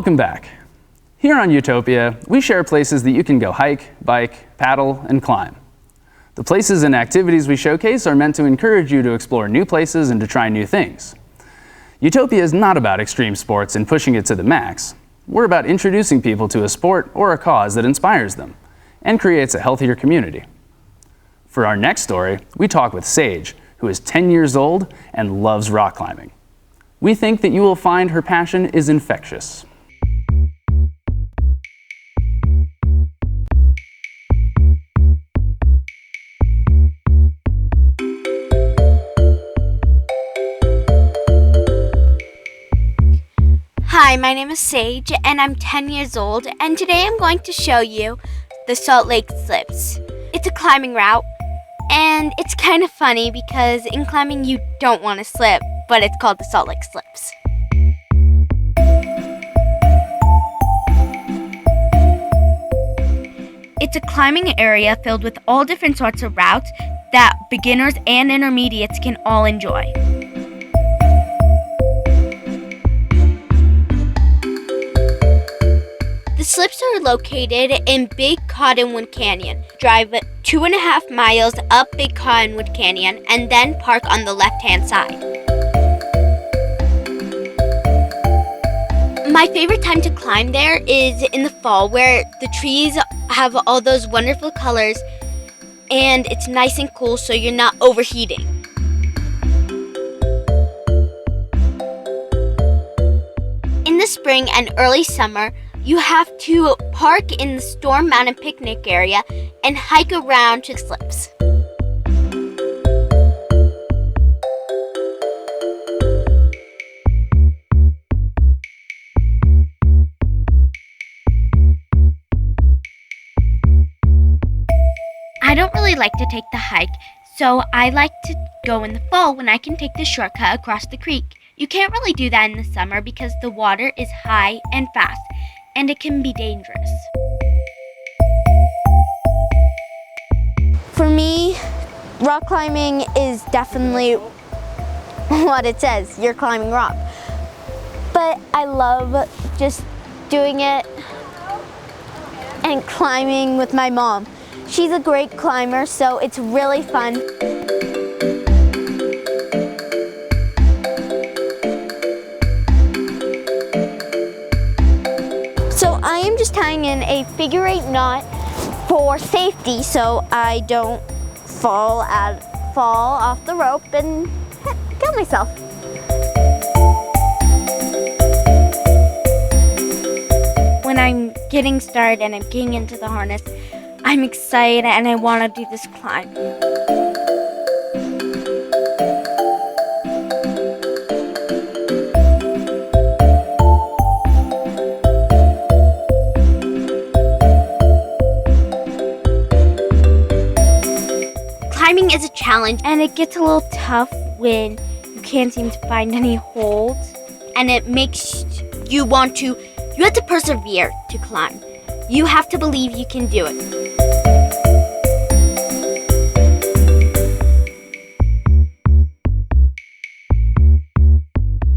Welcome back. Here on Utopia, we share places that you can go hike, bike, paddle, and climb. The places and activities we showcase are meant to encourage you to explore new places and to try new things. Utopia is not about extreme sports and pushing it to the max. We're about introducing people to a sport or a cause that inspires them and creates a healthier community. For our next story, we talk with Sage, who is 10 years old and loves rock climbing. We think that you will find her passion is infectious. Hi, my name is Sage and I'm 10 years old, and today I'm going to show you the Salt Lake Slips. It's a climbing route and it's kind of funny because in climbing you don't want to slip, but it's called the Salt Lake Slips. It's a climbing area filled with all different sorts of routes that beginners and intermediates can all enjoy. The slips are located in Big Cottonwood Canyon. Drive 2.5 miles up Big Cottonwood Canyon and then park on the left-hand side. My favorite time to climb there is in the fall, where the trees have all those wonderful colors and it's nice and cool so you're not overheating. In the spring and early summer, you have to park in the Storm Mountain picnic area and hike around to the slips. I don't really like to take the hike, so I like to go in the fall when I can take the shortcut across the creek. You can't really do that in the summer because the water is high and fast, and it can be dangerous. For me, rock climbing is definitely what it says, you're climbing rock. But I love just doing it and climbing with my mom. She's a great climber, so it's really fun. So I am just tying in a figure-8 knot for safety so I don't fall off the rope and kill myself. When I'm getting started and I'm getting into the harness, I'm excited and I want to do this climb. Climbing is a challenge and it gets a little tough when you can't seem to find any holds, and it makes you have to persevere to climb. You have to believe you can do it.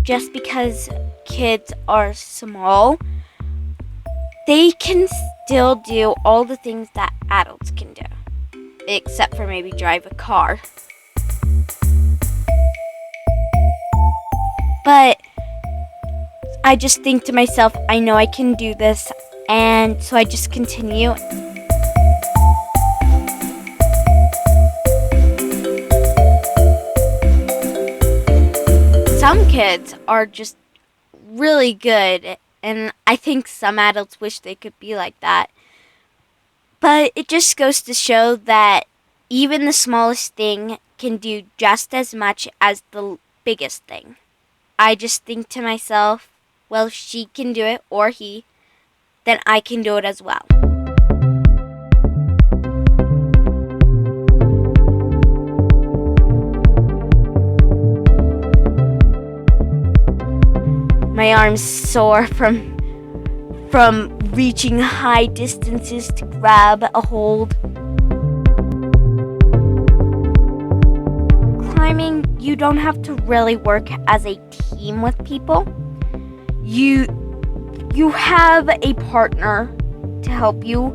Just because kids are small, they can still do all the things that adults can do, except for maybe drive a car. But I just think to myself, I know I can do this, and so I just continue. Some kids are just really good, and I think some adults wish they could be like that. But it just goes to show that even the smallest thing can do just as much as the biggest thing. I just think to myself, well, if she can do it, or he, then I can do it as well. My arms sore from reaching high distances to grab a hold. Climbing, you don't have to really work as a team with people. You You have a partner to help you,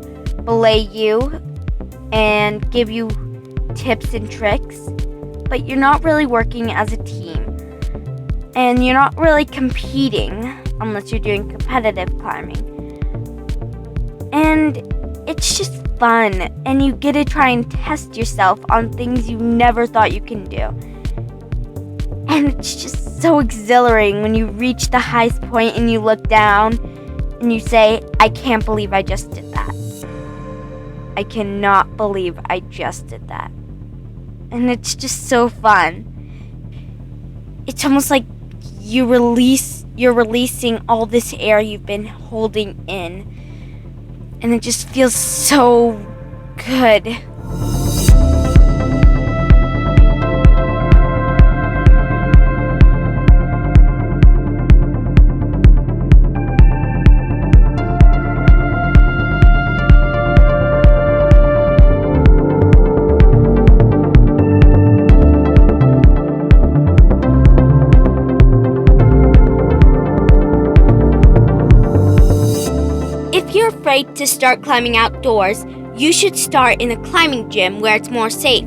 belay you, and give you tips and tricks, but you're not really working as a team. And you're not really competing unless you're doing competitive climbing. And it's just fun, and you get to try and test yourself on things you never thought you can do. And it's just so exhilarating when you reach the highest point and you look down and you say, I can't believe I just did that. I cannot believe I just did that. And it's just so fun. It's almost like you're releasing all this air you've been holding in. And it just feels so good. If you're afraid to start climbing outdoors, you should start in a climbing gym where it's more safe.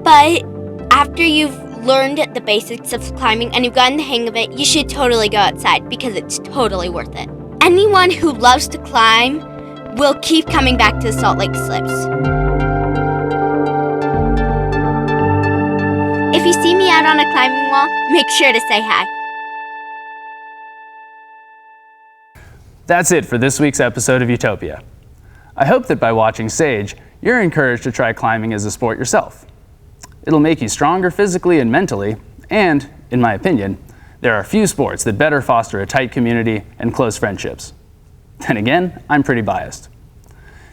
But after you've learned the basics of climbing and you've gotten the hang of it, you should totally go outside because it's totally worth it. Anyone who loves to climb will keep coming back to the Salt Lake Slips. If you see me out on a climbing wall, make sure to say hi. That's it for this week's episode of Utopia. I hope that by watching Sage, you're encouraged to try climbing as a sport yourself. It'll make you stronger physically and mentally, and, in my opinion, there are few sports that better foster a tight community and close friendships. Then again, I'm pretty biased.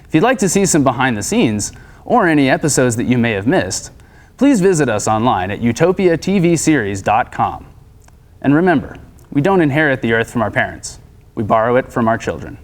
If you'd like to see some behind the scenes, or any episodes that you may have missed, please visit us online at utopiatvseries.com. And remember, we don't inherit the earth from our parents. We borrow it from our children.